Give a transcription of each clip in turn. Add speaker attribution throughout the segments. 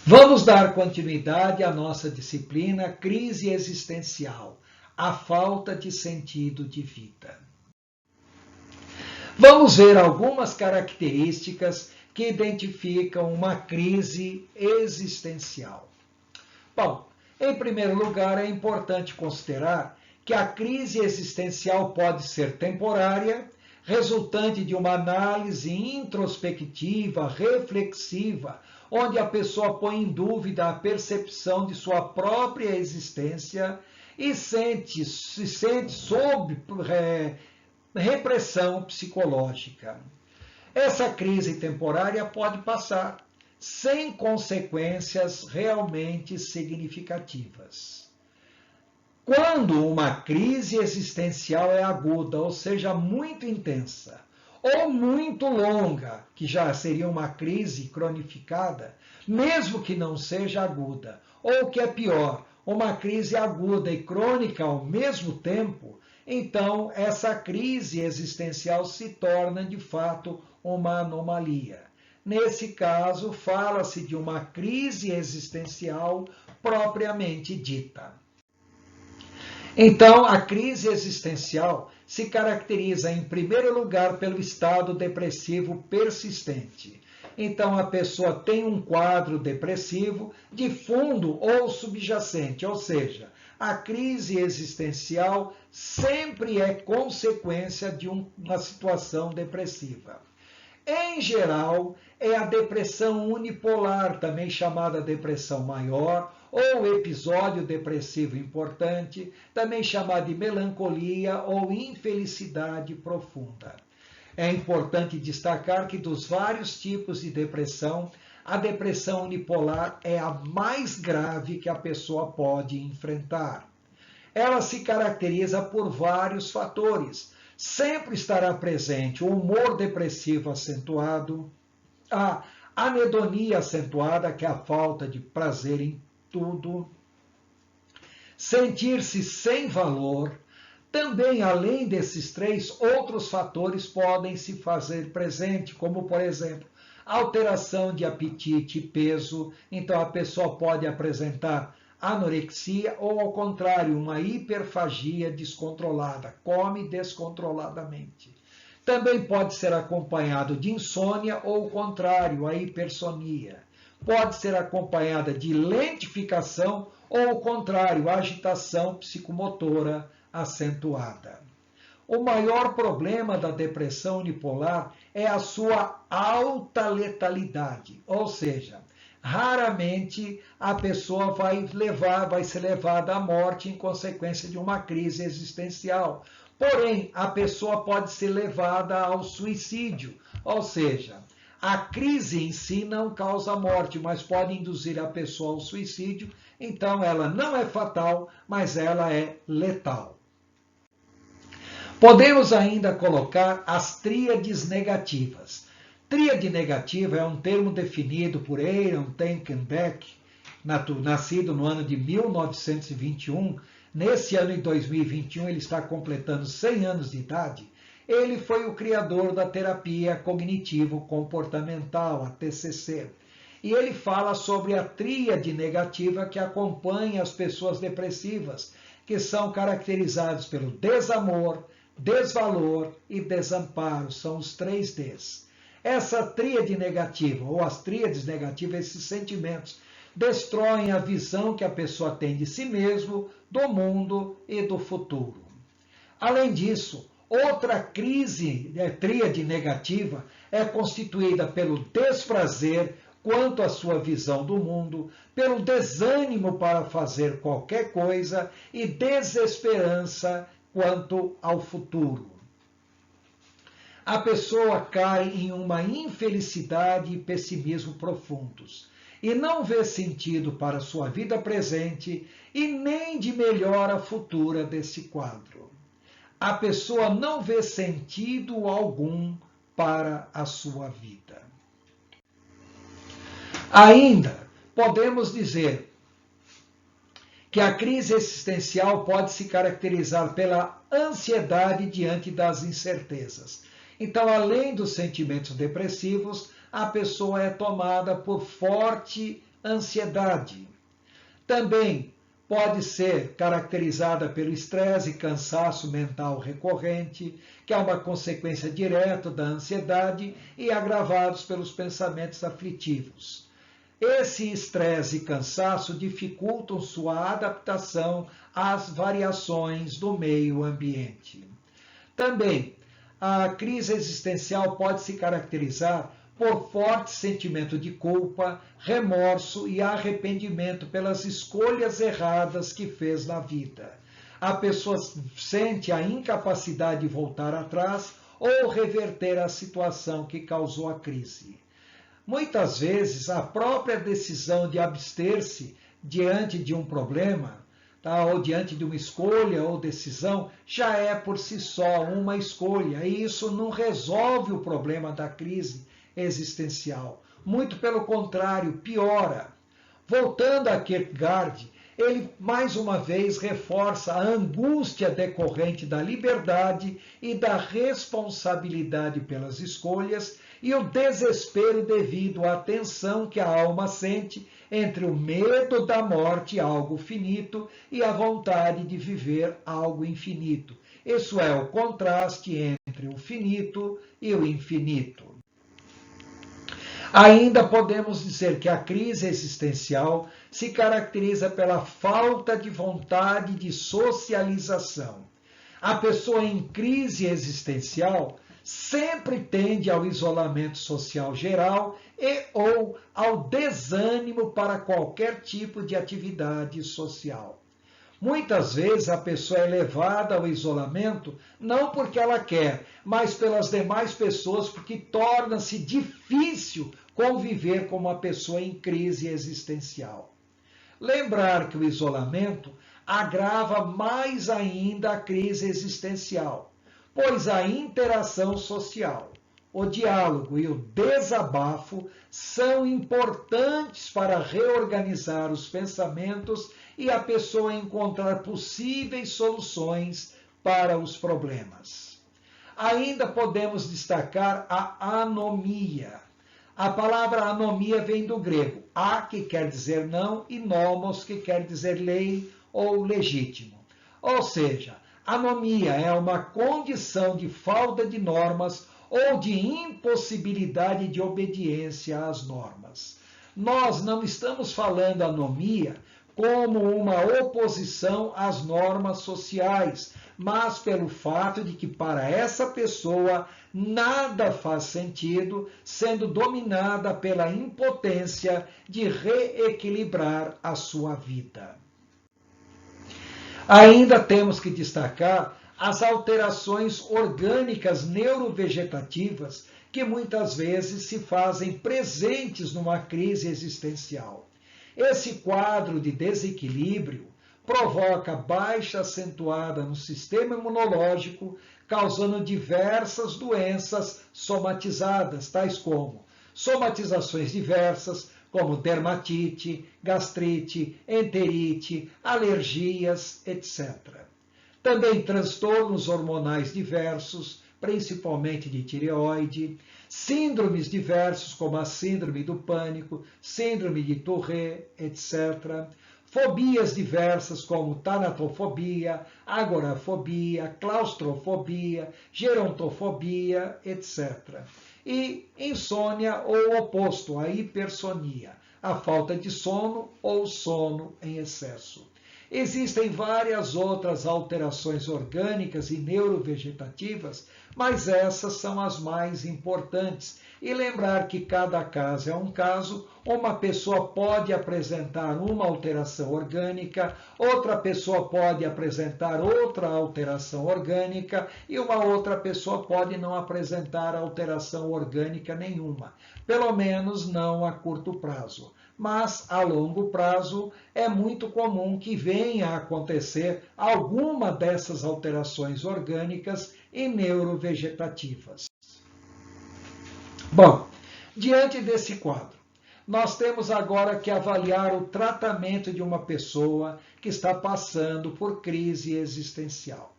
Speaker 1: Vamos dar continuidade à nossa disciplina Crise Existencial, a falta de sentido de vida. Vamos ver algumas características que identificam uma crise existencial. Bom, em primeiro lugar, é importante considerar que a crise existencial pode ser temporária, resultante de uma análise introspectiva, reflexiva, onde a pessoa põe em dúvida a percepção de sua própria existência e se sente sob repressão psicológica. Essa crise temporária pode passar sem consequências realmente significativas. Quando uma crise existencial é aguda, ou seja, muito intensa, ou muito longa, que já seria uma crise cronificada, mesmo que não seja aguda, ou o que é pior, uma crise aguda e crônica ao mesmo tempo, então essa crise existencial se torna de fato uma anomalia. Nesse caso, fala-se de uma crise existencial propriamente dita. Então, a crise existencial se caracteriza, em primeiro lugar, pelo estado depressivo persistente. Então, a pessoa tem um quadro depressivo de fundo ou subjacente, ou seja, a crise existencial sempre é consequência de uma situação depressiva. Em geral, é a depressão unipolar, também chamada depressão maior, ou episódio depressivo importante, também chamado de melancolia ou infelicidade profunda. É importante destacar que dos vários tipos de depressão, a depressão unipolar é a mais grave que a pessoa pode enfrentar. Ela se caracteriza por vários fatores. Sempre estará presente o humor depressivo acentuado, a anedonia acentuada, que é a falta de prazer em tudo, sentir-se sem valor. Também, além desses três, outros fatores podem se fazer presente, como, por exemplo, alteração de apetite e peso. Então, a pessoa pode apresentar anorexia ou, ao contrário, uma hiperfagia descontrolada, come descontroladamente. Também pode ser acompanhado de insônia ou, ao contrário, a hipersonia. Pode ser acompanhada de lentificação ou, ao contrário, agitação psicomotora acentuada. O maior problema da depressão unipolar é a sua alta letalidade, ou seja, raramente a pessoa vai ser levada à morte em consequência de uma crise existencial. Porém, a pessoa pode ser levada ao suicídio, ou seja, a crise em si não causa morte, mas pode induzir a pessoa ao suicídio. Então, ela não é fatal, mas ela é letal. Podemos ainda colocar as tríades negativas. Tríade negativa é um termo definido por Aaron Tenkenbeck, nascido no ano de 1921. Nesse ano de 2021, ele está completando 100 anos de idade. Ele foi o criador da terapia cognitivo-comportamental, a TCC. E ele fala sobre a tríade negativa que acompanha as pessoas depressivas, que são caracterizadas pelo desamor, desvalor e desamparo. São os 3 Ds. Essa tríade negativa, ou as tríades negativas, esses sentimentos, destroem a visão que a pessoa tem de si mesmo, do mundo e do futuro. Além disso, outra tríade negativa é constituída pelo desprazer quanto à sua visão do mundo, pelo desânimo para fazer qualquer coisa e desesperança quanto ao futuro. A pessoa cai em uma infelicidade e pessimismo profundos e não vê sentido para sua vida presente e nem de melhora futura desse quadro. A pessoa não vê sentido algum para a sua vida. Ainda podemos dizer que a crise existencial pode se caracterizar pela ansiedade diante das incertezas. Então, além dos sentimentos depressivos, a pessoa é tomada por forte ansiedade. Também pode ser caracterizada pelo estresse e cansaço mental recorrente, que é uma consequência direta da ansiedade e agravados pelos pensamentos aflitivos. Esse estresse e cansaço dificultam sua adaptação às variações do meio ambiente. Também, a crise existencial pode se caracterizar por forte sentimento de culpa, remorso e arrependimento pelas escolhas erradas que fez na vida. A pessoa sente a incapacidade de voltar atrás ou reverter a situação que causou a crise. Muitas vezes, a própria decisão de abster-se diante de um problema, ou diante de uma escolha ou decisão, já é por si só uma escolha, e isso não resolve o problema da crise existencial. Muito pelo contrário, piora. Voltando a Kierkegaard, ele mais uma vez reforça a angústia decorrente da liberdade e da responsabilidade pelas escolhas e o desespero devido à tensão que a alma sente entre o medo da morte, algo finito, e a vontade de viver algo infinito. Isso é o contraste entre o finito e o infinito. Ainda podemos dizer que a crise existencial se caracteriza pela falta de vontade de socialização. A pessoa em crise existencial sempre tende ao isolamento social geral e ou ao desânimo para qualquer tipo de atividade social. Muitas vezes a pessoa é levada ao isolamento não porque ela quer, mas pelas demais pessoas, porque torna-se difícil conviver com uma pessoa em crise existencial. Lembrar que o isolamento agrava mais ainda a crise existencial, pois a interação social, o diálogo e o desabafo são importantes para reorganizar os pensamentos e a pessoa encontrar possíveis soluções para os problemas. Ainda podemos destacar a anomia. A palavra anomia vem do grego, a, que quer dizer não, e nomos, que quer dizer lei ou legítimo. Ou seja, anomia é uma condição de falta de normas ou de impossibilidade de obediência às normas. Nós não estamos falando anomia como uma oposição às normas sociais, mas pelo fato de que para essa pessoa nada faz sentido, sendo dominada pela impotência de reequilibrar a sua vida. Ainda temos que destacar as alterações orgânicas neurovegetativas que muitas vezes se fazem presentes numa crise existencial. Esse quadro de desequilíbrio provoca baixa acentuada no sistema imunológico, causando diversas doenças somatizadas, tais como somatizações diversas, como dermatite, gastrite, enterite, alergias, etc. Também transtornos hormonais diversos, principalmente de tireoide, síndromes diversos, como a síndrome do pânico, síndrome de Tourette, etc. Fobias diversas, como tanatofobia, agorafobia, claustrofobia, gerontofobia, etc. E insônia ou o oposto, a hipersonia, a falta de sono ou sono em excesso. Existem várias outras alterações orgânicas e neurovegetativas, mas essas são as mais importantes. E lembrar que cada caso é um caso, uma pessoa pode apresentar uma alteração orgânica, outra pessoa pode apresentar outra alteração orgânica e uma outra pessoa pode não apresentar alteração orgânica nenhuma, pelo menos não a curto prazo. Mas a longo prazo é muito comum que venha a acontecer alguma dessas alterações orgânicas e neurovegetativas. Bom, diante desse quadro, nós temos agora que avaliar o tratamento de uma pessoa que está passando por crise existencial.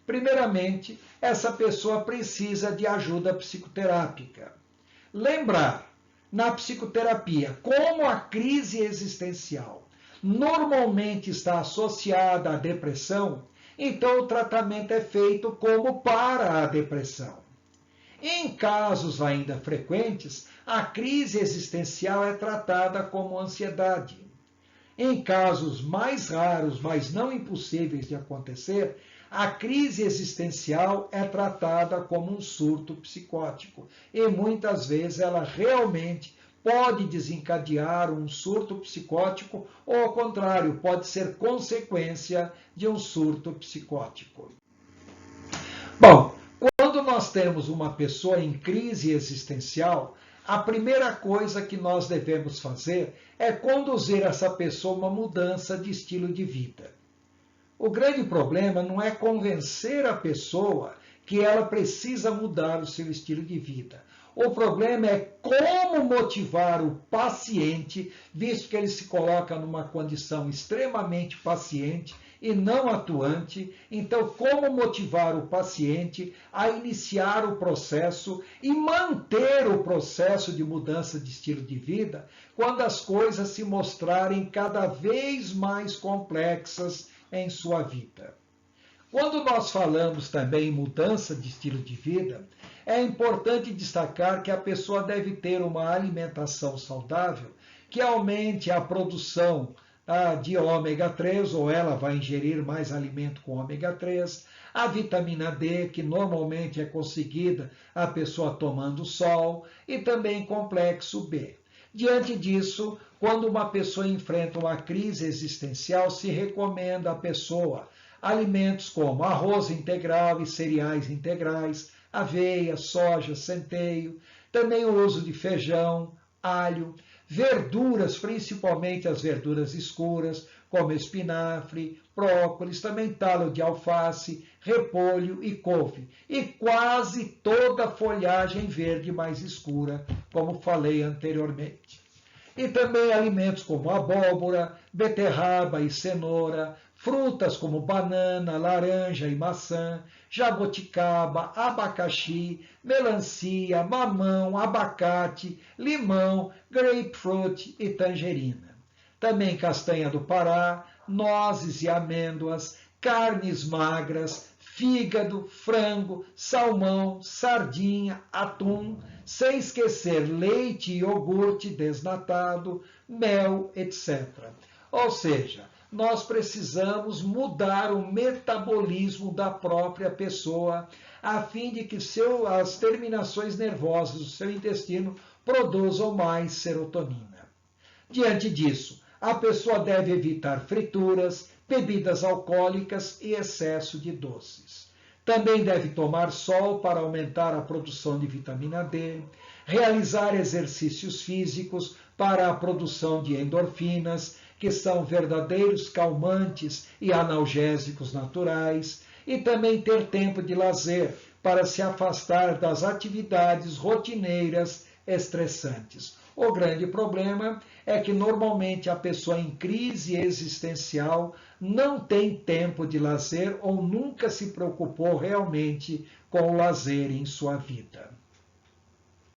Speaker 1: Primeiramente, essa pessoa precisa de ajuda psicoterápica. Lembrar na psicoterapia, como a crise existencial normalmente está associada à depressão, então o tratamento é feito como para a depressão. Em casos ainda frequentes, a crise existencial é tratada como ansiedade. Em casos mais raros, mas não impossíveis de acontecer, a crise existencial é tratada como um surto psicótico e muitas vezes ela realmente pode desencadear um surto psicótico ou, ao contrário, pode ser consequência de um surto psicótico. Bom, quando nós temos uma pessoa em crise existencial, a primeira coisa que nós devemos fazer é conduzir essa pessoa a uma mudança de estilo de vida. O grande problema não é convencer a pessoa que ela precisa mudar o seu estilo de vida. O problema é como motivar o paciente, visto que ele se coloca numa condição extremamente paciente e não atuante. Então, como motivar o paciente a iniciar o processo e manter o processo de mudança de estilo de vida quando as coisas se mostrarem cada vez mais complexas em sua vida. Quando nós falamos também em mudança de estilo de vida, é importante destacar que a pessoa deve ter uma alimentação saudável que aumente a produção de ômega 3, ou ela vai ingerir mais alimento com ômega 3, a vitamina D, que normalmente é conseguida a pessoa tomando sol, e também complexo B. Diante disso, quando uma pessoa enfrenta uma crise existencial, se recomenda à pessoa alimentos como arroz integral e cereais integrais, aveia, soja, centeio, também o uso de feijão, alho, verduras, principalmente as verduras escuras, como espinafre, brócolis, também talo de alface, repolho e couve, e quase toda a folhagem verde mais escura, como falei anteriormente. E também alimentos como abóbora, beterraba e cenoura, frutas como banana, laranja e maçã, jabuticaba, abacaxi, melancia, mamão, abacate, limão, grapefruit e tangerina. Também castanha do Pará, nozes e amêndoas, carnes magras, fígado, frango, salmão, sardinha, atum, sem esquecer leite e iogurte desnatado, mel, etc. Ou seja, nós precisamos mudar o metabolismo da própria pessoa, a fim de que as terminações nervosas do seu intestino produzam mais serotonina. Diante disso, a pessoa deve evitar frituras, bebidas alcoólicas e excesso de doces. Também deve tomar sol para aumentar a produção de vitamina D, realizar exercícios físicos para a produção de endorfinas, que são verdadeiros calmantes e analgésicos naturais, e também ter tempo de lazer para se afastar das atividades rotineiras estressantes. O grande problema é que normalmente a pessoa em crise existencial não tem tempo de lazer ou nunca se preocupou realmente com o lazer em sua vida.